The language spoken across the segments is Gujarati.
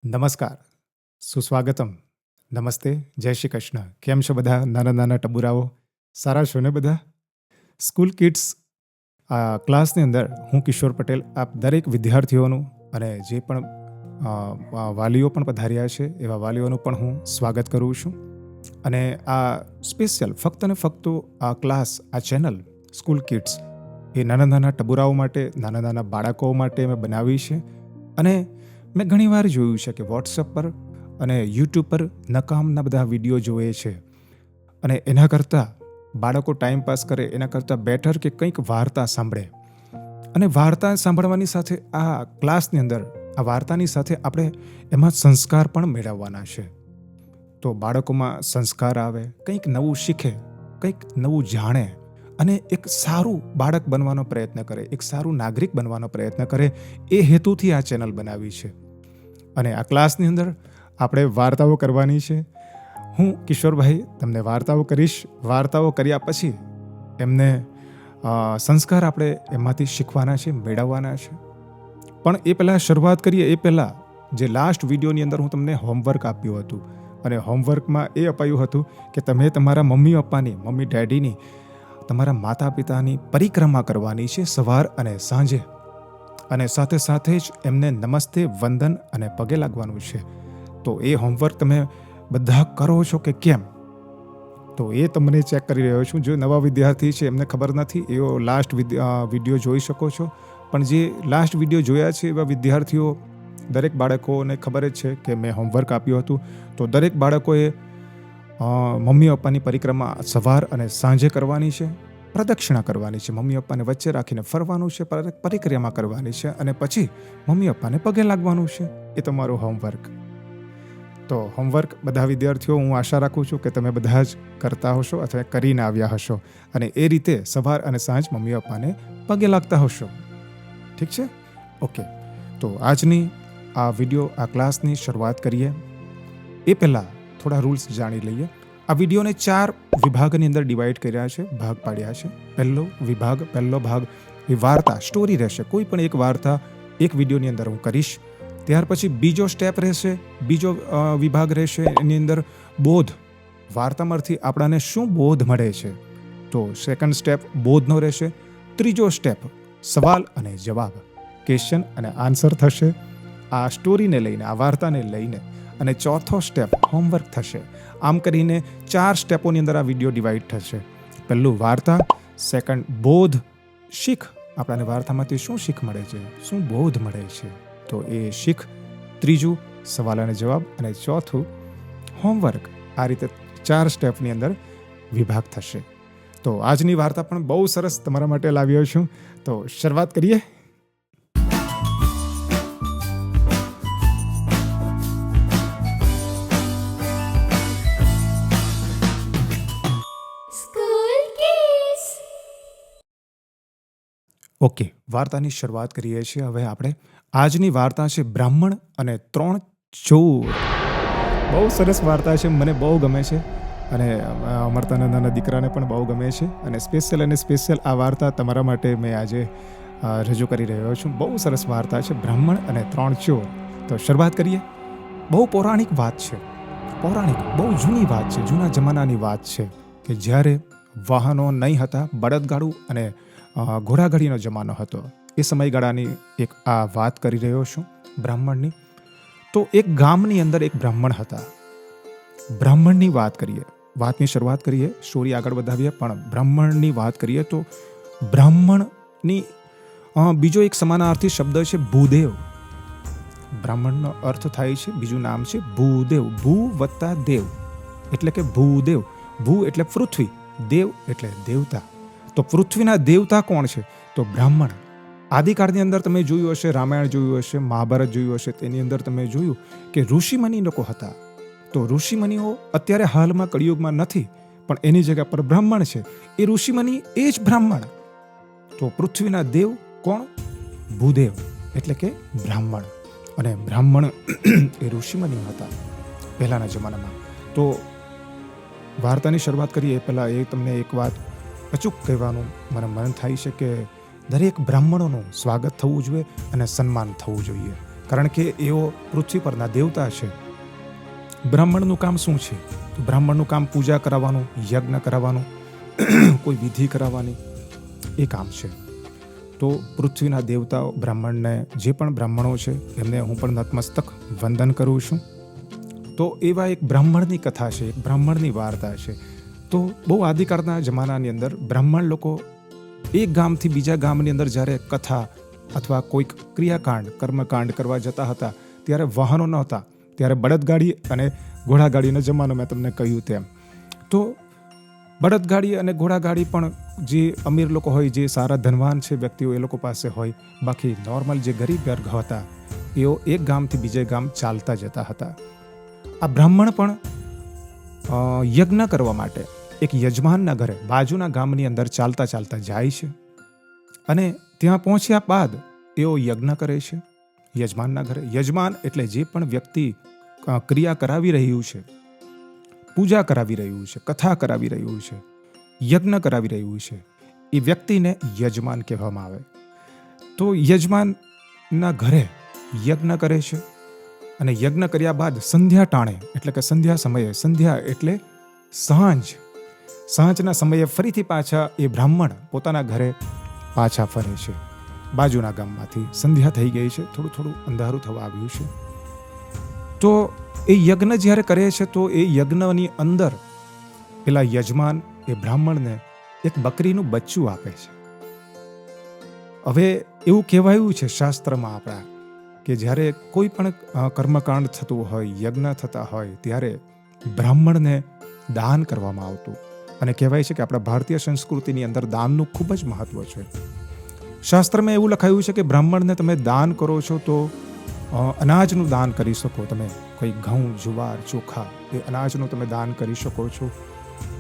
નમસ્કાર, સુસ્વાગતમ, નમસ્તે, જય શ્રી કૃષ્ણ. કેમ છો બધા નાના નાના ટબુરાઓ? સારા છો ને બધા? સ્કૂલ કિડ્સ ક્લાસની અંદર હું કિશોર પટેલ આપ દરેક વિદ્યાર્થીઓનું અને જે પણ વાલીઓ પણ પધાર્યા છે એવા વાલીઓનું પણ હું સ્વાગત કરું છું. અને આ સ્પેશિયલ ફક્ત ને ફક્ત આ ક્લાસ, આ ચેનલ સ્કૂલ કિડ્સ એ નાના નાના ટબુરાઓ માટે, નાના નાના બાળકો માટે મેં બનાવી છે. અને મેં ઘણીવાર જોયું છે કે વોટ્સઅપ પર અને યુટ્યુબ પર નકામના બધા વિડીયો જોવે છે, અને એના કરતાં બાળકો ટાઈમ પાસ કરે એના કરતાં બેટર કે કંઈક વાર્તા સાંભળે. અને વાર્તા સાંભળવાની સાથે આ ક્લાસની અંદર આ વાર્તાની સાથે આપણે એમાં સંસ્કાર પણ મેળવવાના છે. તો બાળકોમાં સંસ્કાર આવે, કંઈક નવું શીખે, કંઈક નવું જાણે અને એક સારું બાળક બનવાનો પ્રયત્ન કરે, એક સારું નાગરિક બનવાનો પ્રયત્ન કરે. એ હેતુથી આ ચેનલ બનાવી છે. અને આ ક્લાસની અંદર આપણે વાર્તાઓ કરવાની છે. હું કિશોરભાઈ તમને વાર્તાઓ કરીશ. વાર્તાઓ કર્યા પછી એમને સંસ્કાર આપણે એમાંથી શીખવાના છે, મેળવવાના છે. પણ એ પહેલાં શરૂઆત કરીએ એ પહેલાં જે લાસ્ટ વિડીયોની અંદર હું તમને હોમવર્ક આપ્યું હતું, અને હોમવર્કમાં એ અપાયું હતું કે તમે તમારા મમ્મી પપ્પાની, મમ્મી ડેડીની, તમારા માતા પિતાની પરિક્રમા કરવાની છે સવાર અને સાંજે. અને સાથે સાથે જ એમને નમસ્તે, વંદન અને પગે લાગવાનું છે. તો એ હોમવર્ક તમે બધા કરો છો કે કેમ? તો એ તમને ચેક કરી રહ્યો છું. જો નવા વિદ્યાર્થી છે એમને ખબર નથી, એઓ લાસ્ટ વિડીયો જોઈ શકો છો. પણ જે લાસ્ટ વિડીયો જોયા છે એવા વિદ્યાર્થીઓ, દરેક બાળકોને ખબર જ છે કે મેં હોમવર્ક આપ્યું હતું. તો દરેક બાળકોએ મમ્મી પપ્પાની પરિક્રમા સવાર અને સાંજે કરવાની છે. પ્રદક્ષિણા કરવાની છે, મમ્મી પપ્પાને વચ્ચે રાખીને ફરવાનું છે, પરિક્રમા કરવાની છે, અને પછી મમ્મી પપ્પાને પગે લાગવાનું છે. એ તમારું હોમવર્ક. તો હોમવર્ક બધા વિદ્યાર્થીઓ, હું આશા રાખું છું કે તમે બધા જ કરતા હશો અથવા કરીને આવ્યા હશો, અને એ રીતે સવાર અને સાંજ મમ્મી પપ્પાને પગે લાગતા હશો. ઠીક છે? ઓકે. તો આજની આ વિડીયો, આ ક્લાસની શરૂઆત કરીએ એ પહેલાં થોડા રૂલ્સ જાણી લઈએ. આ વિડીયોને 4 વિભાગની અંદર ડિવાઈડ કર્યા છે, ભાગ પાડ્યા છે. પહેલો ભાગ એ વાર્તા, સ્ટોરી રહેશે. કોઈ પણ એક વાર્તા એક વિડીયોની અંદર હું કરીશ. ત્યાર પછી બીજો સ્ટેપ રહેશે, બીજો વિભાગ રહેશે, એની અંદર બોધ. વાર્તામાંથી આપણાને શું બોધ મળે છે? તો સેકન્ડ સ્ટેપ બોધનો રહેશે. ત્રીજો સ્ટેપ સવાલ અને જવાબ, ક્વેશ્ચન અને આન્સર થશે આ સ્ટોરીને લઈને, આ વાર્તાને લઈને. અને ચોથો સ્ટેપ હોમવર્ક થશે. આમ કરીને 4 સ્ટેપોની અંદર આ વિડીયો ડિવાઈડ થશે. પહેલું વાર્તા, સેકન્ડ બોધ, શીખ. આપણાને વાર્તામાંથી શું શીખ મળે છે, શું બોધ મળે છે, તો એ શીખ. ત્રીજું સવાલ અને જવાબ, અને ચોથું હોમવર્ક. આ રીતે 4 સ્ટેપની અંદર વિભાગ થશે. તો આજની વાર્તા પણ બહુ સરસ તમારા માટે લાવ્યો છું. તો શરૂઆત કરીએ. ઓકે, વાર્તાની શરૂઆત કરીએ છીએ હવે આપણે. આજની વાર્તા છે બ્રાહ્મણ અને 3 ચોર. બહુ સરસ વાર્તા છે, મને બહુ ગમે છે, અને અમારા નાના દીકરાને પણ બહુ ગમે છે. અને સ્પેશિયલ આ વાર્તા તમારા માટે મેં આજે રજૂ કરી રહ્યો છું. બહુ સરસ વાર્તા છે, બ્રાહ્મણ અને 3 ચોર. તો શરૂઆત કરીએ. બહુ પૌરાણિક વાત છે, બહુ જૂની વાત છે, જૂના જમાનાની વાત છે કે જ્યારે વાહનો નહીં હતા, બળદગાડું અને ઘોડાગાડીનો જમાનો હતો. એ સમયગાળાની એક આ વાત કરી રહ્યો છું બ્રાહ્મણની. તો એક ગામની અંદર એક બ્રાહ્મણ હતા. બ્રાહ્મણની વાત કરીએ, વાતની શરૂઆત કરીએ, સ્ટોરી આગળ વધાવીએ, પણ બ્રાહ્મણની વાત કરીએ તો બ્રાહ્મણની બીજો એક સમાનાર્થી શબ્દ છે ભૂદેવ. બ્રાહ્મણનો અર્થ થાય છે, બીજું નામ છે ભૂદેવ. ભૂ વત્તા દેવ એટલે કે ભૂદેવ. ભૂ એટલે પૃથ્વી, દેવ એટલે દેવતા. તો પૃથ્વીના દેવતા કોણ છે? તો બ્રાહ્મણ. આદિકાળની અંદર તમે જોયું હશે, રામાયણ જોયું હશે, મહાભારત જોયું હશે, તેની અંદર તમે જોયું કે ઋષિમુનિ લોકો હતા. તો ઋષિમુનિઓ અત્યારે હાલમાં કળિયુગમાં નથી, પણ એની જગ્યા પર બ્રાહ્મણ છે. એ ઋષિમુનિ એ જ બ્રાહ્મણ. તો પૃથ્વીના દેવ કોણ? ભૂદેવ એટલે કે બ્રાહ્મણ. અને બ્રાહ્મણ એ ઋષિમુનિ હતા પહેલાના જમાનામાં. તો વાર્તાની શરૂઆત કરીએ એ પહેલાં એ તમને એક વાત અચૂક કહેવાનું મને મન થાય છે કે દરેક બ્રાહ્મણોનું સ્વાગત થવું જોઈએ અને સન્માન થવું જોઈએ. કારણ કે એઓ પૃથ્વી પરના દેવતા છે. બ્રાહ્મણનું કામ શું છે? તો બ્રાહ્મણનું કામ પૂજા કરાવવાનું, યજ્ઞ કરાવવાનું, કોઈ વિધિ કરાવવાની, એ કામ છે. તો પૃથ્વીના દેવતાઓ બ્રાહ્મણને, જે પણ બ્રાહ્મણો છે એમને હું પણ નતમસ્તક વંદન કરું છું. તો એવા એક બ્રાહ્મણની કથા છે, એક બ્રાહ્મણની વાર્તા છે. તો બહુ આદિકાળના જમાનાની અંદર બ્રાહ્મણ લોકો એક ગામથી બીજા ગામની અંદર જ્યારે કથા અથવા કોઈક ક્રિયાકાંડ, કર્મકાંડ કરવા જતા હતા ત્યારે વાહનો નહોતા, ત્યારે બળદગાડી અને ઘોડાગાડીનો જમાનો મેં તમને કહ્યું તેમ. તો બળદગાડી અને ઘોડાગાડી પણ જે અમીર લોકો હોય, જે સારા ધનવાન છે વ્યક્તિઓ, એ લોકો પાસે હોય. બાકી નોર્મલ જે ગરીબ વર્ગ હતા એઓ એક ગામથી બીજે ગામ ચાલતા જતા હતા. આ બ્રાહ્મણ પણ યજ્ઞ કરવા માટે એક યજમાનના ઘરે બાજુના ગામની અંદર ચાલતા ચાલતા જાય છે અને ત્યાં પહોંચ્યા બાદ તેઓ યજ્ઞ કરે છે યજમાનના ઘરે. યજમાન એટલે જે પણ વ્યક્તિ ક્રિયા કરાવી રહ્યું છે, પૂજા કરાવી રહ્યું છે, કથા કરાવી રહ્યું છે, યજ્ઞ કરાવી રહ્યું છે, એ વ્યક્તિને યજમાન કહેવામાં આવે. તો યજમાનના ઘરે યજ્ઞ કરે છે અને યજ્ઞ કર્યા બાદ સંધ્યા ટાણે, એટલે કે સંધ્યા સમયે, સંધ્યા એટલે સાંજના સમયે ફરીથી પાછા એ બ્રાહ્મણ પોતાના ઘરે પાછા ફરે છે. બાજુના ગામમાંથી સંધ્યા થઈ ગઈ છે, થોડું થોડું અંધારું થવા આવ્યું છે. તો એ યજ્ઞ જ્યારે કરે છે તો એ યજ્ઞની અંદર પેલા યજમાન એ બ્રાહ્મણને એક બકરીનું બચ્ચું આપે છે. હવે એવું કહેવાયું છે શાસ્ત્રમાં આપણા કે જ્યારે કોઈ પણ કર્મકાંડ થતું હોય, યજ્ઞ થતા હોય ત્યારે બ્રાહ્મણને દાન કરવામાં આવતું. અને કહેવાય છે કે આપણા ભારતીય સંસ્કૃતિની અંદર દાનનું ખૂબ જ મહત્વ છે. શાસ્ત્રમાં એવું લખાયું છે કે બ્રાહ્મણને તમે દાન કરો છો તો અનાજનું દાન કરી શકો. તમે કોઈ ઘઉં, જુવાર, ચોખા, એ અનાજનું તમે દાન કરી શકો છો.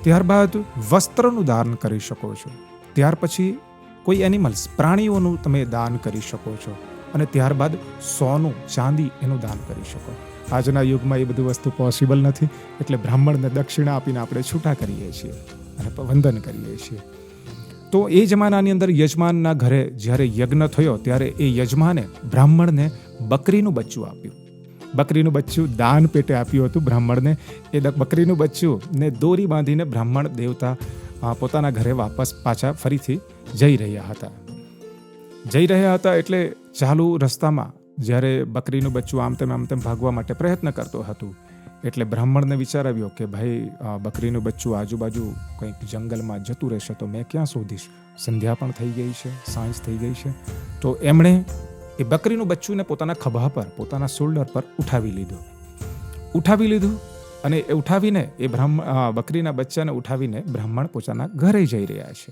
ત્યારબાદ વસ્ત્રનું દાન કરી શકો છો. ત્યાર પછી કોઈ એનિમલ્સ, પ્રાણીઓનું તમે દાન કરી શકો છો. અને ત્યારબાદ સોનું, ચાંદી એનું દાન કરી શકો. આજના યુગમાં એ બધી વસ્તુ પોસિબલ નથી, એટલે બ્રાહ્મણને દક્ષિણા આપીને આપણે છૂટા કરીએ છીએ અને વંદન કરીએ છીએ. તો એ જમાનાની અંદર યજમાનના ઘરે જ્યારે યજ્ઞ થયો ત્યારે એ યજમાને બ્રાહ્મણને બકરીનું બચ્ચું આપ્યું. બકરીનું બચ્ચું દાન પેટે આપ્યું હતું બ્રાહ્મણને. એ બકરીનું બચ્ચું ને દોરી બાંધીને બ્રાહ્મણ દેવતા પોતાના ઘરે વાપસ પાછા ફરીથી જઈ રહ્યા હતા. એટલે ચાલુ રસ્તામાં જ્યારે બકરીનું બચ્ચું આમ તેમ ભાગવા માટે પ્રયત્ન કરતો હતું એટલે બ્રાહ્મણને વિચાર આવ્યો કે ભાઈ બકરીનું બચ્ચું આજુબાજુ કંઈક જંગલમાં જતું રહેશે તો મેં ક્યાં શોધીશ? સંધ્યા પણ થઈ ગઈ છે, સાંજ થઈ ગઈ છે. તો એમણે એ બકરીનું બચ્ચુને પોતાના ખભા પર, પોતાના શોલ્ડર પર ઉઠાવી લીધું અને એ ઉઠાવીને એ બકરીના બચ્ચાને ઉઠાવીને બ્રાહ્મણ પોતાના ઘરે જઈ રહ્યા છે.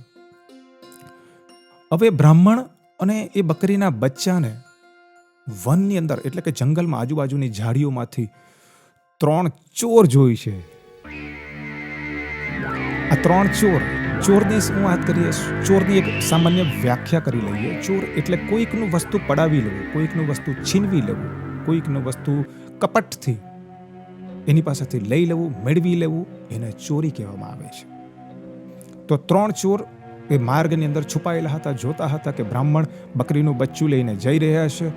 હવે બ્રાહ્મણ અને એ બકરીના બચ્ચાને વનની અંદર, એટલે કે જંગલમાં આજુબાજુની ઝાડીઓમાંથી 3 ચોર જોઈ છે. આ 3 ચોરની હું વાત કરીએ, ચોરની એક સામાન્ય વ્યાખ્યા કરી લઈએ. ચોર એટલે કોઈકનું વસ્તુ પડાવી લેવું, કોઈકનું વસ્તુ છીનવી લેવું, કોઈકનું વસ્તુ કપટથી એની પાસેથી લઈ લેવું, મેળવી લેવું, એને ચોરી કહેવામાં આવે છે. તો 3 ચોર એ માર્ગની અંદર છુપાયેલા હતા, જોતા હતા કે બ્રાહ્મણ બકરીનું બચ્ચું લઈને જઈ રહ્યા છે.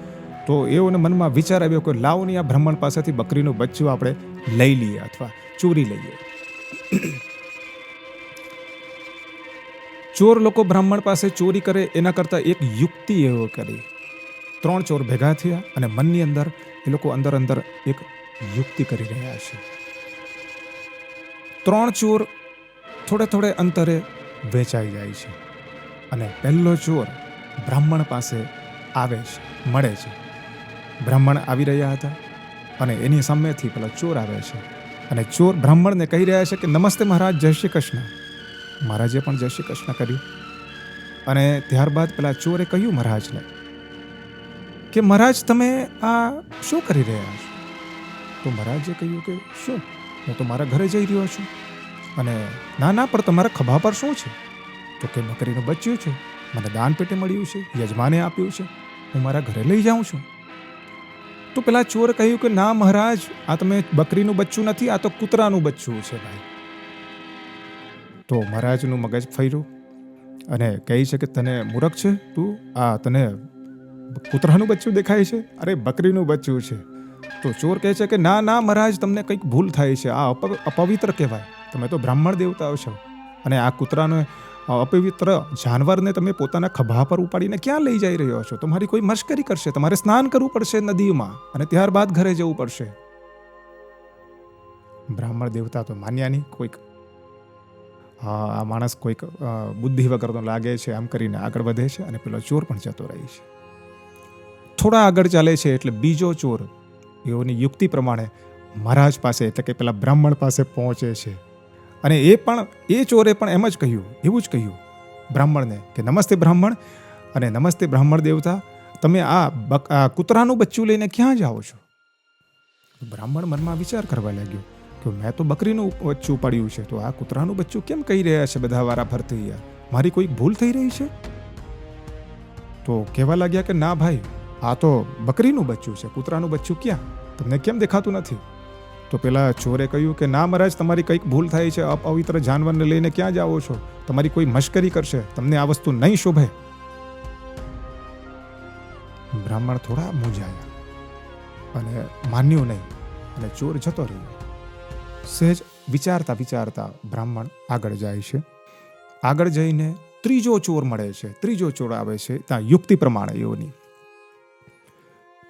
તો એઓને મનમાં વિચાર આવ્યો કે લાવની આ બ્રાહ્મણ પાસેથી બકરીનું બચ્ચું આપણે લઈ લઈએ અથવા ચોરી લઈએ. ચોર લોકો બ્રાહ્મણ પાસે ચોરી કરે એના કરતા એક યુક્તિ એવો કરી. 3 ચોર ભેગા થયા અને મનની અંદર એ લોકો અંદર એક યુક્તિ કરી રહ્યા છે. 3 ચોર થોડે અંતરે વેચાઈ જાય છે અને પહેલો ચોર બ્રાહ્મણ પાસે આવે છે, મળે છે. બ્રાહ્મણ આવી રહ્યા હતા અને એની સામેથી પેલા ચોર આવે છે અને ચોર બ્રાહ્મણને કહી રહ્યા છે કે નમસ્તે મહારાજ, જય શ્રી કૃષ્ણ. મહારાજે પણ જય શ્રી કૃષ્ણ કર્યું. અને ત્યારબાદ પેલા ચોરે કહ્યું મહારાજને કે મહારાજ તમે આ શું કરી રહ્યા છો? તો મહારાજે કહ્યું કે શું, હું તો મારા ઘરે જઈ રહ્યો છું. અને ના પણ તમારા ખભા પર શું છે? તો કે બકરીનું બચ્ચું છે, મને દાન પેટે મળ્યું છે, યજમાને આપ્યું છે, હું મારા ઘરે લઈ જાઉં છું. તો પેલા ચોર કહ્યું કે ના મહારાજ, આ તમે બકરીનું બચ્ચું નથી, આ તો કૂતરાનું બચ્ચું છે ભાઈ. તો મહારાજનું મગજ ફર્યું અને કહે છે કે તને મૂર્ખ છે તું, આ તને કૂતરાનું બચ્ચું દેખાય છે? અરે બકરીનું બચ્ચું છે. તો ચોર કહે છે કે ના ના મહારાજ, તમને કંઈક ભૂલ થાય છે, આ અપવિત્ર કહેવાય, તમે તો બ્રાહ્મણ દેવતાઓ છો, અને આ કૂતરાને અપવિત્ર જાનવરને તમે પોતાના ખભા પર ઉપાડીને ક્યાં લઈ જઈ રહ્યો છો? તમારી કોઈ મશ્કરી કરશે, તમારે સ્નાન કરવું પડશે નદીમાં અને ત્યારબાદ ઘરે જવું પડશે. બ્રાહ્મણ દેવતા તો માન્યા નહીં. કોઈક આ માણસ કોઈક બુદ્ધિ વગરનો લાગે છે, આમ કરીને આગળ વધે છે અને પેલો ચોર પણ જતો રહે છે. થોડા આગળ ચાલે છે એટલે બીજો ચોર એઓની યુક્તિ પ્રમાણે મહારાજ પાસે, એટલે કે પેલા બ્રાહ્મણ પાસે પહોંચે છે. અને એ ચોરે પણ એમ જ કહ્યું, એવું જ કહ્યું બ્રાહ્મણને કે નમસ્તે બ્રાહ્મણ, અને નમસ્તે બ્રાહ્મણ દેવતા, તમે આ કૂતરાનું બચ્ચું લઈને ક્યાં જાઓ છો? બ્રાહ્મણ મનમાં વિચાર કરવા લાગ્યો કે મેં તો બકરીનું બચ્ચું પાડ્યું છે, તો આ કૂતરાનું બચ્ચું કેમ કહી રહ્યા છે બધા વારા ફરતી? મારી કોઈ ભૂલ થઈ રહી છે? તો કહેવા લાગ્યા કે ના ભાઈ, આ તો બકરીનું બચ્ચું છે, કૂતરાનું બચ્ચું ક્યાં? તમને કેમ દેખાતું નથી? તો પેલા ચોરે કહ્યું કે ના મહારાજ, તમારી કંઈક ભૂલ થાય છે, અપવિત્ર જાનવરને લઈને ક્યાં જાઓ છો? તમારી કોઈ મશ્કરી કરશે, તમને આ વસ્તુ નહીં શોભે. બ્રાહ્મણ થોડા મૂંઝાયા અને માન્યું નહીં, અને ચોર જતો રહ્યો. સહેજ વિચારતા વિચારતા બ્રાહ્મણ આગળ જાય છે. આગળ જઈને ત્રીજો ચોર મળે છે. ત્રીજો ચોર આવે છે ત્યાં યુક્તિ પ્રમાણે એઓની.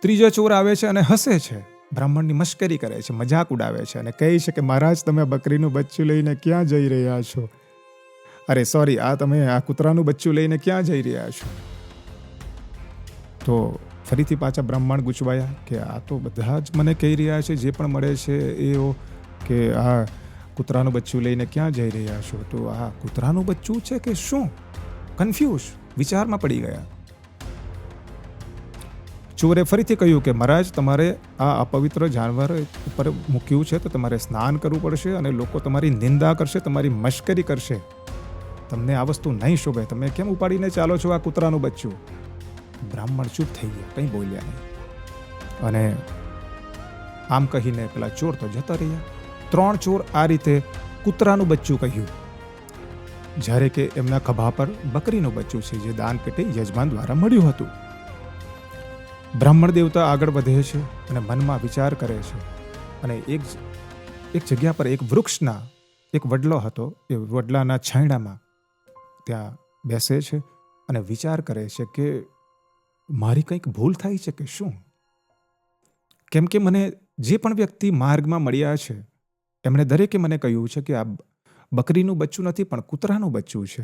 ત્રીજો ચોર આવે છે અને હસે છે, બ્રાહ્મણની મશ્કરી કરે છે, મજાક ઉડાવે છે અને કહે છે કે મહારાજ, તમે બકરીનું બચ્ચું લઈને ક્યાં જઈ રહ્યા છો? અરે સોરી, તમે આ કૂતરાનું બચ્ચું લઈને ક્યાં જઈ રહ્યા છો? તો ફરીથી પાછા બ્રાહ્મણ ગૂંચવાયા કે આ તો બધા જ મને કહી રહ્યા છે, જે પણ મળે છે એઓ, કે આ કૂતરાનું બચ્ચું લઈને ક્યાં જઈ રહ્યા છો? તો આ કૂતરાનું બચ્ચું છે કે શું? કન્ફ્યુઝ, વિચારમાં પડી ગયા. ચોરે ફરીથી કહ્યું કે મહારાજ, તમારે આ અપવિત્ર જાનવર ઉપર મૂક્યું છે તો તમારે સ્નાન કરવું પડશે, અને લોકો તમારી નિંદા કરશે, તમારી મશ્કરી કરશે, તમને આ વસ્તુ નહીં શોભે, તમે કેમ ઉપાડીને ચાલો છો આ કૂતરાનું બચ્ચું? બ્રાહ્મણ ચૂપ થઈ ગયા, કંઈ બોલ્યા નહીં. અને આમ કહીને પેલા ચોર તો જતા રહ્યા. 3 ચોર આ રીતે કૂતરાનું બચ્ચું કહ્યું, જ્યારે કે એમના ખભા પર બકરીનું બચ્ચું છે, જે દાન પેટે યજમાન દ્વારા મળ્યું હતું. બ્રાહ્મણ દેવતા આગળ વધે છે અને મનમાં વિચાર કરે છે, અને એક જગ્યા પર એક વૃક્ષના એક વડલો હતો, એ વડલાના છાંયડામાં ત્યાં બેસે છે અને વિચાર કરે છે કે મારી કંઈક ભૂલ થાય છે કે શું? કેમ કે મને જે પણ વ્યક્તિ માર્ગમાં મળ્યા છે, એમણે દરેકે મને કહ્યું છે કે આ બકરીનું બચ્ચું નથી પણ કૂતરાનું બચ્ચું છે,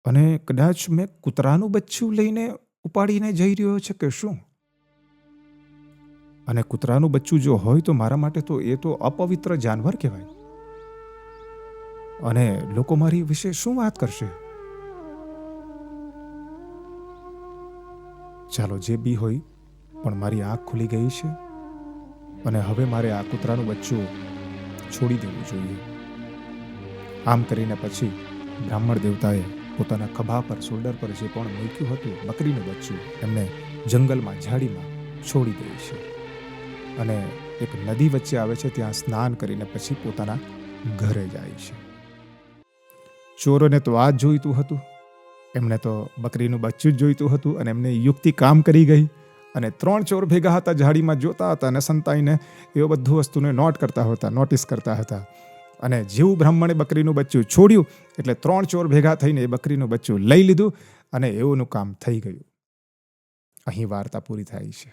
અને કદાચ મેં કૂતરાનું બચ્ચું લઈને ઉપાડીને જઈ રહ્યો છે કે શું? અને કૂતરાનું બચ્ચું જો હોય તો મારા માટે તો એ તો અપવિત્ર જાનવર કહેવાય, અને લોકો મારી વિશે શું વાત કરશે? ચાલો જે બી હોય, પણ મારી આંખ ખુલી ગઈ છે, અને હવે મારે આ કૂતરાનું બચ્ચું છોડી દેવું જોઈએ. આમ કરીને પછી બ્રાહ્મણ દેવતાએ પોતાના ખભા પર, શોલ્ડર પર જે પણ મૂક્યું હતું બકરીનું બચ્ચું, એમને જંગલમાં, ઝાડીમાં છોડી દે છે, અને એક નદી વચ્ચે આવે છે, ત્યાં સ્નાન કરીને પછી પોતાના ઘરે જાય છે. ચોરોને તો આ જ જોઈતું હતું, એમને તો બકરીનું બચ્ચું જ જોઈતું હતું, અને એમને યુક્તિ કામ કરી ગઈ. અને 3 ચોર ભેગા હતા, ઝાડીમાં જોતા હતા અને સંતાઈને એવો બધું વસ્તુને નોટિસ કરતા હતા. અને જેવું બ્રાહ્મણે બકરીનું બચ્ચું છોડ્યું એટલે 3 ચોર ભેગા થઈને એ બકરીનું બચ્ચું લઈ લીધું, અને એઓનું કામ થઈ ગયું. અહીં વાર્તા પૂરી થાય છે.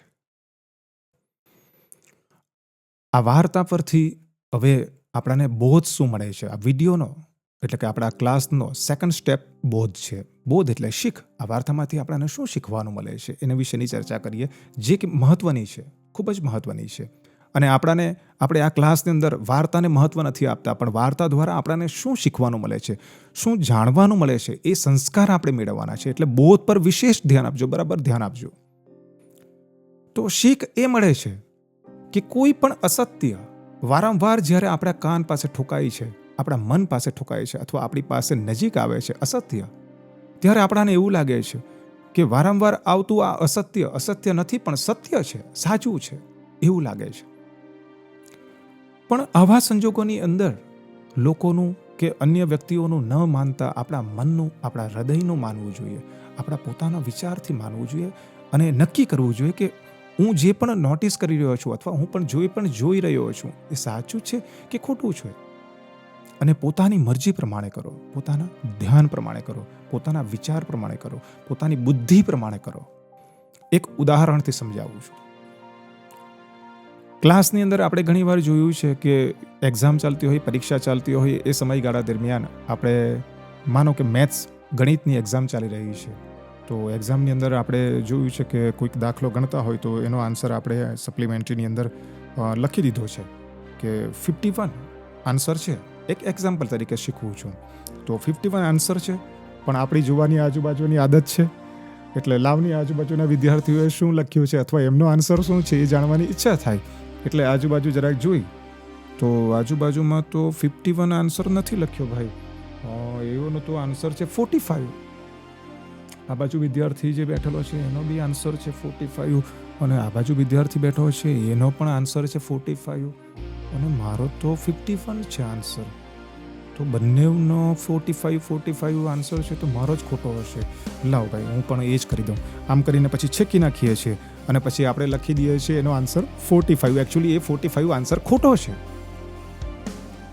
આ વાર્તા પરથી હવે આપણને બોધ શું મળે છે? આ વિડીયોનો, એટલે કે આપણા ક્લાસનો સેકન્ડ સ્ટેપ બોધ છે. બોધ એટલે શીખ. આ વાર્તામાંથી આપણને શું શીખવાનું મળે છે એના વિશેની ચર્ચા કરીએ, જે કે મહત્વની છે, ખૂબ જ મહત્વની છે. અને આપણે આ ક્લાસની અંદર વાર્તાને મહત્વ નથી આપતા, પણ વાર્તા દ્વારા આપણને શું શીખવાનું મળે છે, શું જાણવાનું મળે છે, એ સંસ્કાર આપણે મેળવવાના છે. એટલે બોધ પર વિશેષ ધ્યાન આપજો, બરાબર ધ્યાન આપજો. તો શીખ એ મળે છે કે કોઈ પણ અસત્ય વારંવાર જ્યારે આપણા કાન પાસે ઠોકાય છે, આપણા મન પાસે ઠોકાય છે, અથવા આપણી પાસે નજીક આવે છે અસત્ય, ત્યારે આપણાને એવું લાગે છે કે વારંવાર આવતું આ અસત્ય નથી પણ સત્ય છે, સાચું છે, એવું લાગે છે. પણ આવા સંજોગોની અંદર લોકોનું કે અન્ય વ્યક્તિઓનું ન માનતા આપણા મનનું, આપણા હૃદયનું માનવું જોઈએ. આપણા પોતાના વિચારથી માનવું જોઈએ અને નક્કી કરવું જોઈએ કે હું જે પણ નોટિસ કરી રહ્યો છું અથવા હું પણ જોઈ રહ્યો છું એ સાચું છે કે ખોટું છે. અને પોતાની મરજી પ્રમાણે કરો, પોતાના ધ્યાન પ્રમાણે કરો, પોતાના વિચાર પ્રમાણે કરો, પોતાની બુદ્ધિ પ્રમાણે કરો. એક ઉદાહરણથી સમજાવું છું. ક્લાસની અંદર આપણે ઘણીવાર જોયું છે કે એક્ઝામ ચાલતી હોય, પરીક્ષા ચાલતી હોય, એ સમયગાળા દરમિયાન આપણે માનો કે મેથ્સ ગણિતની એક્ઝામ ચાલી રહી છે. તો એક્ઝામની અંદર આપણે જોયું છે કે કોઈક દાખલો ગણતા હોય તો એનો આન્સર આપણે સપ્લિમેન્ટરીની અંદર લખી દીધો છે કે 51 આન્સર છે. એક એક્ઝામ્પલ તરીકે શીખવું છું. તો 51 આન્સર છે, પણ આપણી જોવાની આજુબાજુની આદત છે એટલે લાવની આજુબાજુના વિદ્યાર્થીઓએ શું લખ્યું છે અથવા એમનો આન્સર શું છે એ જાણવાની ઈચ્છા થાય. એટલે આજુબાજુ જરાક જોઈ તો આજુબાજુમાં તો 51 આન્સર નથી લખ્યો ભાઈ, એનો તો આન્સર છે 45. આ બાજુ વિદ્યાર્થી જે બેઠેલો છે એનો બી આન્સર છે 45 અને આ બાજુ વિદ્યાર્થી બેઠો છે એનો પણ આન્સર છે 45 અને મારો તો 51 છે આન્સર. તો બંનેનો 45 આન્સર છે તો મારો જ ખોટો હશે. લાવ ભાઈ હું પણ એ જ કરી દઉં. આમ કરીને પછી છેકી નાખીએ છીએ અને પછી આપણે લખી દઈએ છીએ એનો આન્સર 45. એકચ્યુઅલી એ 45 આન્સર ખોટો છે.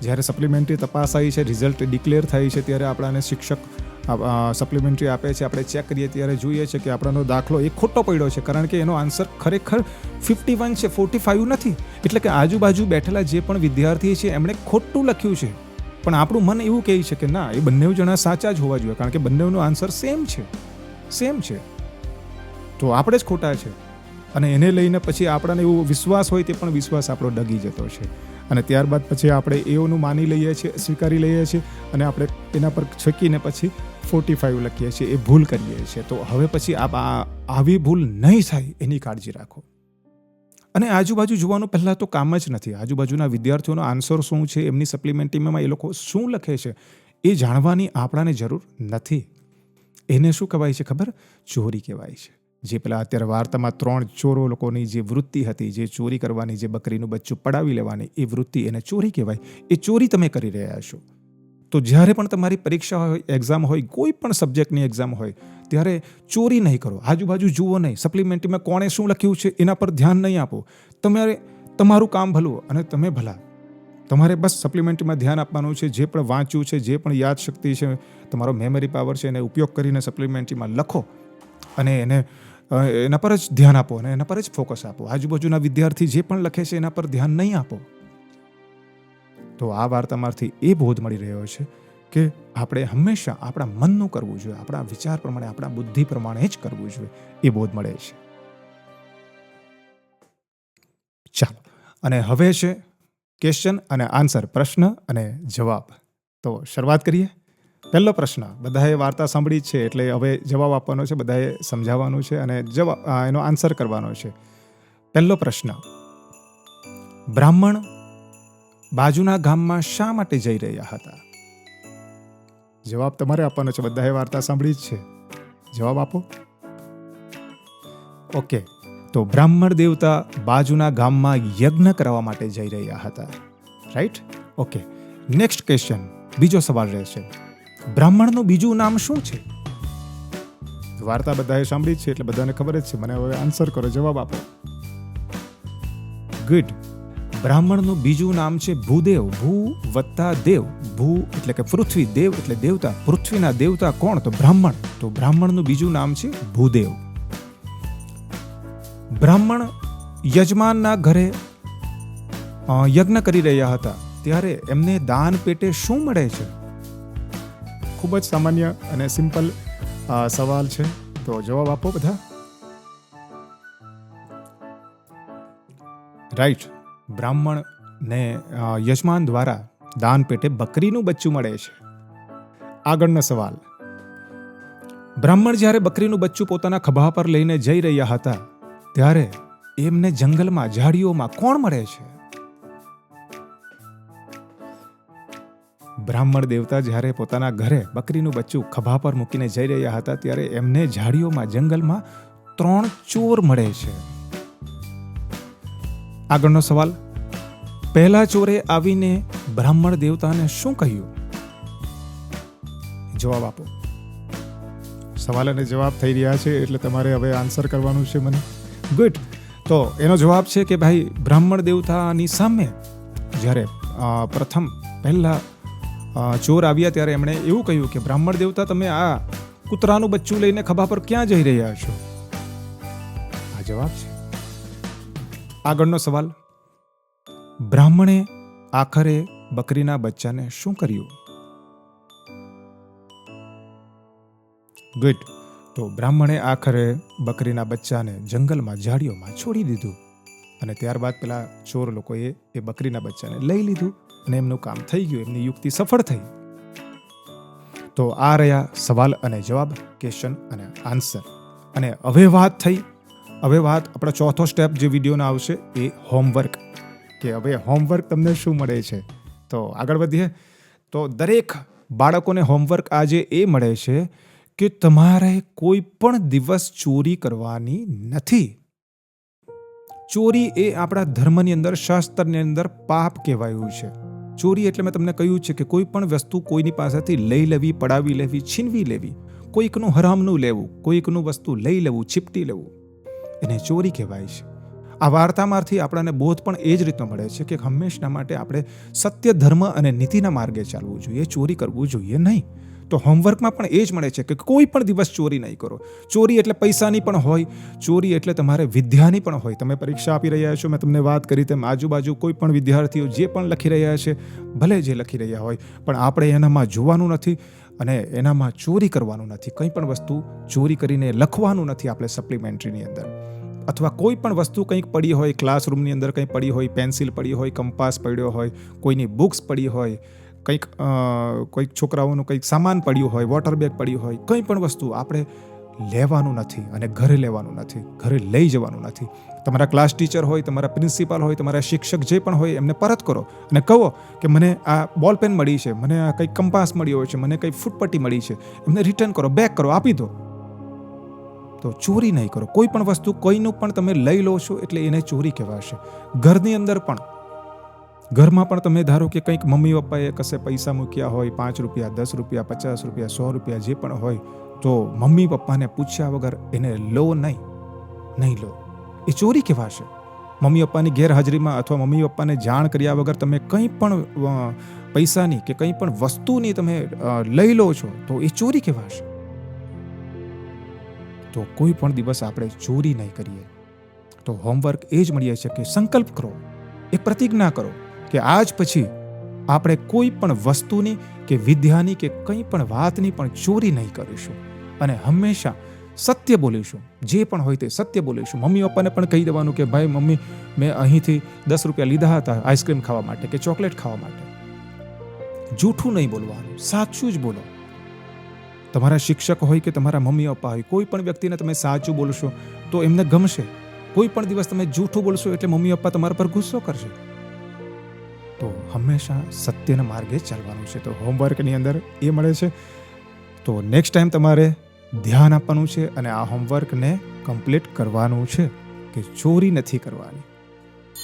જ્યારે સપ્લિમેન્ટરી તપાસાઈ છે, રિઝલ્ટ ડિક્લેર થાય છે ત્યારે આપણાને શિક્ષક સપ્લિમેન્ટરી આપે છે, આપણે ચેક કરીએ ત્યારે જોઈએ છે કે આપણો દાખલો એ ખોટો પડ્યો છે કારણ કે એનો આન્સર ખરેખર 51 છે, 45 નથી. એટલે કે આજુબાજુ બેઠેલા જે પણ વિદ્યાર્થી છે એમણે ખોટું લખ્યું છે, પણ આપણું મન એવું કહે છે કે ના, એ બંને જણા સાચા જ હોવા જોઈએ કારણ કે બંનેનો આન્સર સેમ છે. તો આપણે જ ખોટા છે અને એને લઈને પછી આપણને એવો વિશ્વાસ હોય તે પણ વિશ્વાસ આપણો ડગી જતો છે અને ત્યારબાદ પછી આપણે એઓનું માની લઈએ છીએ, સ્વીકારી લઈએ છીએ અને આપણે એના પર છકીને પછી 45 લખીએ છીએ. એ ભૂલ કરીએ છીએ. તો હવે પછી આવી ભૂલ નહીં થાય એની કાળજી રાખો. અને આજુબાજુ જોવાનું પહેલાં તો કામ જ નથી. આજુબાજુના વિદ્યાર્થીઓનો આન્સર શું છે, એમની સપ્લિમેન્ટરીમાં એ લોકો શું લખે છે એ જાણવાની આપણાને જરૂર નથી. એને શું કહેવાય છે ખબર? ચોરી કહેવાય છે. જે પેલા અત્યારે વાર્તામાં 3 ચોરો લોકોની જે વૃત્તિ હતી, જે ચોરી કરવાની, જે બકરીનું બચ્ચું પડાવી લેવાની, એ વૃત્તિ એને ચોરી કહેવાય. એ ચોરી તમે કરી રહ્યા છો. તો જ્યારે પણ તમારી પરીક્ષા હોય, એક્ઝામ હોય, કોઈ પણ સબ્જેક્ટની એક્ઝામ હોય ત્યારે ચોરી નહીં કરો. આજુબાજુ જુઓ નહીં. સપ્લિમેન્ટરીમાં કોણે શું લખ્યું છે એના પર ધ્યાન નહીં આપો. તમારે તમારું કામ ભલું અને તમે ભલા. તમારે બસ સપ્લિમેન્ટરીમાં ધ્યાન આપવાનું છે. જે પણ વાંચ્યું છે, જે પણ યાદશક્તિ છે, તમારો મેમરી પાવર છે, એને ઉપયોગ કરીને સપ્લિમેન્ટરીમાં લખો અને એના પર જ ધ્યાન આપો અને એના પર જ ફોકસ આપો. આજુબાજુના વિદ્યાર્થી જે પણ લખે છે એના પર ધ્યાન નહીં આપો. તો આ વાર્તામાંથી એ બોધ મળી રહ્યો છે કે આપણે હંમેશા આપણા મનનું કરવું જોઈએ, આપણા વિચાર પ્રમાણે, આપણા બુદ્ધિ પ્રમાણે જ કરવું જોઈએ. એ બોધ મળે છે. ચાલો, અને હવે છે ક્વેશ્ચન અને આન્સર, પ્રશ્ન અને જવાબ. તો શરૂઆત કરીએ. પહેલો પ્રશ્ન, બધાએ વાર્તા સાંભળી છે એટલે હવે જવાબ આપવાનો છે, બધાએ સમજાવવાનું છે અને એનો આન્સર કરવાનો છે. પહેલો પ્રશ્ન, બ્રાહ્મણ બાજુના ગામમાં શા માટે જઈ રહ્યા હતા? જવાબ તમારે આપવાનો છે. બધાએ વાર્તા સાંભળી જ છે. જવાબ આપો. ઓકે, તો બ્રાહ્મણ દેવતા બાજુના ગામમાં યજ્ઞ કરવા માટે જઈ રહ્યા હતા. રાઈટ? ઓકે, નેક્સ્ટ ક્વેશ્ચન, બીજો સવાલ રહેશે, બ્રાહ્મણનું બીજું નામ શું છે? વાર્તા બધાએ સાંભળી છે એટલે બધાને ખબર જ છે. મને હવે આન્સર કરો, જવાબ આપો. ગુડ. બ્રાહ્મણનું બીજું નામ છે ભૂદેવ. ભૂ વત્તા દેવ. ભૂ એટલે કે પૃથ્વી, દેવ એટલે દેવતા. પૃથ્વીના દેવતા કોણ? તો બ્રાહ્મણ. તો બ્રાહ્મણનું બીજું નામ છે ભૂદેવ. બ્રાહ્મણ યજમાનના ઘરે યજ્ઞ કરી રહ્યા હતા ત્યારે એમને દાન પેટે શું મળે છે? ખૂબ જ સામાન્ય અને સિમ્પલ સવાલ છે. તો જવાબ આપો બધા. રાઈટ. બ્રાહ્મણને યજમાન દ્વારા દાન પેટે બકરીનું બચ્ચું મળે છે. આગળનો સવાલ, બ્રાહ્મણ જ્યારે બકરીનું બચ્ચું પોતાના ખભા પર લઈને જઈ રહ્યા હતા ત્યારે એમને જંગલમાં, ઝાડીઓમાં કોણ મળે છે? બ્રાહ્મણ દેવતા જ્યારે પોતાના ઘરે બકરીનું બચ્ચું ખભા પર મૂકીને જઈ રહ્યા હતા ત્યારે એમને ઝાડીઓમાં, જંગલમાં 3 ચોર મળે છે. આગળનો સવાલ, પહેલા ચોરે આવીને બ્રાહ્મણ દેવતાને શું કહ્યું? જવાબ આપો. સવાલ અને જવાબ થઈ રહ્યા છે, એટલે તમારે હવે આન્સર કરવાનું છે મને. ગુડ. તો એનો જવાબ છે કે ભાઈ બ્રાહ્મણ દેવતાની સામે જ્યારે પહેલા ચોર આવ્યા ત્યારે એમણે એવું કહ્યું કે બ્રાહ્મણ દેવતા, તમે આ કૂતરાનું બચ્ચું લઈને ખભા પર ક્યાં જઈ રહ્યા છો? આ જવાબ છે. આગળનો સવાલ, બ્રાહ્મણે આખરે બકરીના બચ્ચાને શું કર્યું? ગુડ. તો બ્રાહ્મણે આખરે બકરીના બચ્ચાને જંગલમાં ઝાડીઓમાં છોડી દીધું અને ત્યારબાદ પેલા ચોર લોકોએ એ બકરીના બચ્ચાને લઈ લીધું અને એમનું કામ થઈ ગયું, એમની યુક્તિ સફળ થઈ. તો આ રહ્યા સવાલ અને જવાબ, ક્વેશ્ચન અને આન્સર. અને હવે વાત આપણો ચોથો સ્ટેપ જે વિડીયોના આવશે એ હોમવર્ક, કે હવે હોમવર્ક તમને શું મળે છે. તો આગળ વધીએ. તો દરેક બાળકોને હોમવર્ક આજે એ મળે છે કે તમારે કોઈ પણ દિવસ ચોરી કરવાની નથી. ચોરી એ આપણા ધર્મની અંદર, શાસ્ત્રની અંદર પાપ કહેવાયું છે. ચોરી એટલે મેં તમને કહ્યું છે કે કોઈ પણ વસ્તુ કોઈની પાસેથી લઈ લેવી, પડાવી લેવી, છીનવી લેવી, કોઈકનું હરામનું લેવું, કોઈકનું વસ્તુ લઈ લેવું, છીપટી લેવું, એને ચોરી કહેવાય છે. આ વાર્તામાંથી આપણને બોધ પણ એ જ રીતનો મળે છે કે હંમેશા માટે આપણે સત્ય, ધર્મ અને નીતિના માર્ગે ચાલવું જોઈએ, ચોરી કરવું જોઈએ નહીં. તો હોમવર્કમાં પણ એ જ મળે છે કે કોઈ પણ દિવસ ચોરી નહીં કરો. ચોરી એટલે પૈસાની પણ હોય, ચોરી એટલે તમારે વિદ્યાની પણ હોય. તમે પરીક્ષા આપી રહ્યા છો, મેં તમને વાત કરી તેમ આજુબાજુ કોઈ પણ વિદ્યાર્થીઓ જે પણ લખી રહ્યા છે, ભલે જે લખી રહ્યા હોય, પણ આપણે એનામાં જોવાનું નથી અને એનામાં ચોરી કરવાનું નથી. કંઈ પણ વસ્તુ ચોરી કરીને લખવાનું નથી આપણે સપ્લિમેન્ટરીની અંદર. અથવા કોઈ પણ વસ્તુ કંઈક પડી હોય, ક્લાસરૂમની અંદર કંઈ પડી હોય, પેન્સિલ પડી હોય, કંપાસ પડ્યો હોય, કોઈની બુક્સ પડી હોય, કોઈક છોકરાઓનું કંઈક સામાન પડ્યું હોય, વોટર બેગ પડ્યું હોય, કંઈ પણ વસ્તુ આપણે લેવાનું નથી અને ઘરે લેવાનું નથી, ઘરે લઈ જવાનું નથી. તમારા ક્લાસ ટીચર હોય, તમારા પ્રિન્સિપાલ હોય, તમારા શિક્ષક જે પણ હોય, એમને પરત કરો અને કહો કે મને આ બોલપેન મળી છે, મને આ કંઈક કંપાસ મળ્યો છે, મને કંઈક ફૂટપટ્ટી મળી છે, એમને રિટર્ન કરો, બેક કરો, આપી દો. તો ચોરી નહીં કરો. કોઈ પણ વસ્તુ કોઈનું પણ તમે લઈ લો છો એટલે એને ચોરી કહેવાશે. ઘરની અંદર પણ, ઘરમાં પણ તમે ધારો કે કંઈક મમ્મી પપ્પાએ કશે પૈસા મૂક્યા હોય, 5 રૂપિયા, 10 રૂપિયા, 50 રૂપિયા, 100 રૂપિયા જે પણ હોય, તો મમ્મી પપ્પાને પૂછ્યા વગર એને લો નહીં લો. એ ચોરી કહેવાશે. મમ્મી પપ્પાની ગેરહાજરીમાં અથવા મમ્મી પપ્પાને જાણ કર્યા વગર તમે કંઈ પણ પૈસાની કે કંઈ પણ વસ્તુની તમે લઈ લો છો તો એ ચોરી કહેવાશે. તો કોઈ પણ દિવસ આપણે ચોરી નહીં કરીએ. તો હોમવર્ક એ જ મળીએ છે કે સંકલ્પ કરો, એક પ્રતિજ્ઞા કરો કે આજ પછી આપણે કોઈ પણ વસ્તુની કે વિદ્યાની કે કંઈ પણ વાતની પણ ચોરી નહીં કરીશું અને હંમેશા સત્ય બોલીશું. જે પણ હોય તે સત્ય બોલીશું. મમ્મી પપ્પાને પણ કહી દેવાનું કે ભાઈ મમ્મી, મેં અહીંથી 10 રૂપિયા લીધા હતા આઈસ્ક્રીમ ખાવા માટે કે ચોકલેટ ખાવા માટે. જૂઠું નહીં બોલવાનું, સાચું જ બોલો. તમારા શિક્ષક હોય કે તમારા મમ્મી પપ્પા હોય, કોઈ પણ વ્યક્તિને તમે સાચું બોલશો તો એમને ગમશે. કોઈ પણ દિવસ તમે જૂઠું બોલશો એટલે મમ્મી પપ્પા તમારા પર ગુસ્સો કરશે. તો હંમેશા સત્યના માર્ગે ચાલવાનું છે. તો હોમવર્કની અંદર એ મળે છે. તો નેક્સ્ટ ટાઈમ તમારે ધ્યાન આપવાનું છે અને આ હોમવર્કને કમ્પ્લીટ કરવાનું છે કે ચોરી નથી કરવાની.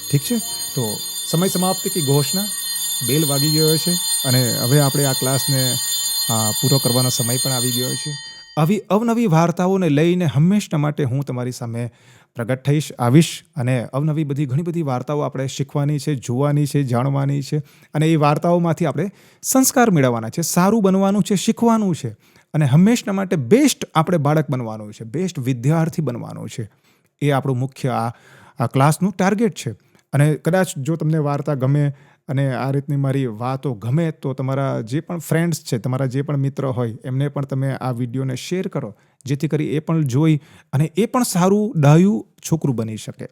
ઠીક છે? તો સમય સમાપ્તિ કી ઘોષણા, બેલ વાગી ગયો છે અને હવે આપણે આ ક્લાસને પૂરો કરવાનો સમય પણ આવી ગયો છે. આવી અવનવી વાર્તાઓને લઈને હંમેશા માટે હું તમારી સામે પ્રગટ આવીશ અને અવનવી ઘણી બધી વાર્તાઓ આપણે શીખવાની છે, જોવાની છે, જાણવાની છે અને એ વાર્તાઓમાંથી આપણે સંસ્કાર મેળવવાના છે, સારું બનવાનું છે, શીખવાનું છે અને હંમેશા માટે બેસ્ટ આપણે બાળક બનવાનું છે, બેસ્ટ વિદ્યાર્થી બનવાનું છે. એ આપણું મુખ્ય આ ક્લાસનું ટાર્ગેટ છે. અને કદાચ જો તમને વાર્તા ગમે અને આ રીતની મારી વાતો ગમે તો તમારા જે પણ ફ્રેન્ડ્સ છે, તમારા જે પણ મિત્ર હોય, એમને પણ તમે આ વિડીયોને શેર કરો, જેથી કરી એ પણ જોઈ અને એ પણ સારું ડાયું છોકરું બની શકે.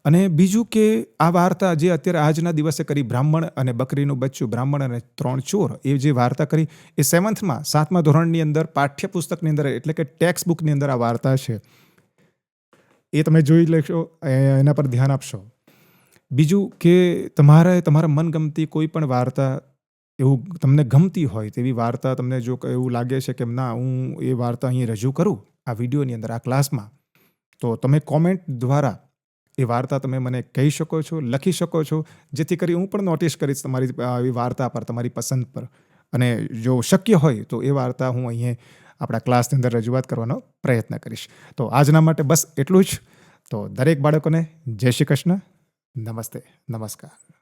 અને બીજું કે આ વાર્તા જે અત્યારે આજના દિવસે કરી, બ્રાહ્મણ અને બકરીનું બચ્ચું, બ્રાહ્મણ અને 3 ચોર, એ જે વાર્તા કરી એ 7મા ધોરણની અંદર પાઠ્યપુસ્તકની અંદર એટલે કે ટેક્સ્ટ બુકની અંદર આ વાર્તા છે. એ તમે જોઈ લેશો, એના પર ધ્યાન આપશો. બીજું કે તમારા મનગમતી કોઈ પણ વાર્તા એવું તમને ગમતી હોય તેવી વાર્તા તમને જો એવું લાગે છે કે ના, હું એ વાર્તા અહીં રજૂ કરું આ વિડીયોની અંદર, આ ક્લાસમાં, તો તમે કોમેન્ટ દ્વારા એ વાર્તા તમે મને કહી શકો છો, લખી શકો છો, જેથી કરી હું પણ નોટિસ કરીશ તમારી એ વાર્તા પર, તમારી પસંદ પર. અને જો શક્ય હોય તો એ વાર્તા હું અહીંયા આપણા ક્લાસની અંદર રજૂઆત કરવાનો પ્રયત્ન કરીશ. તો આજના માટે બસ એટલું જ. તો દરેક બાળકોને જય શ્રી કૃષ્ણ, નમસ્તે, નમસ્કાર.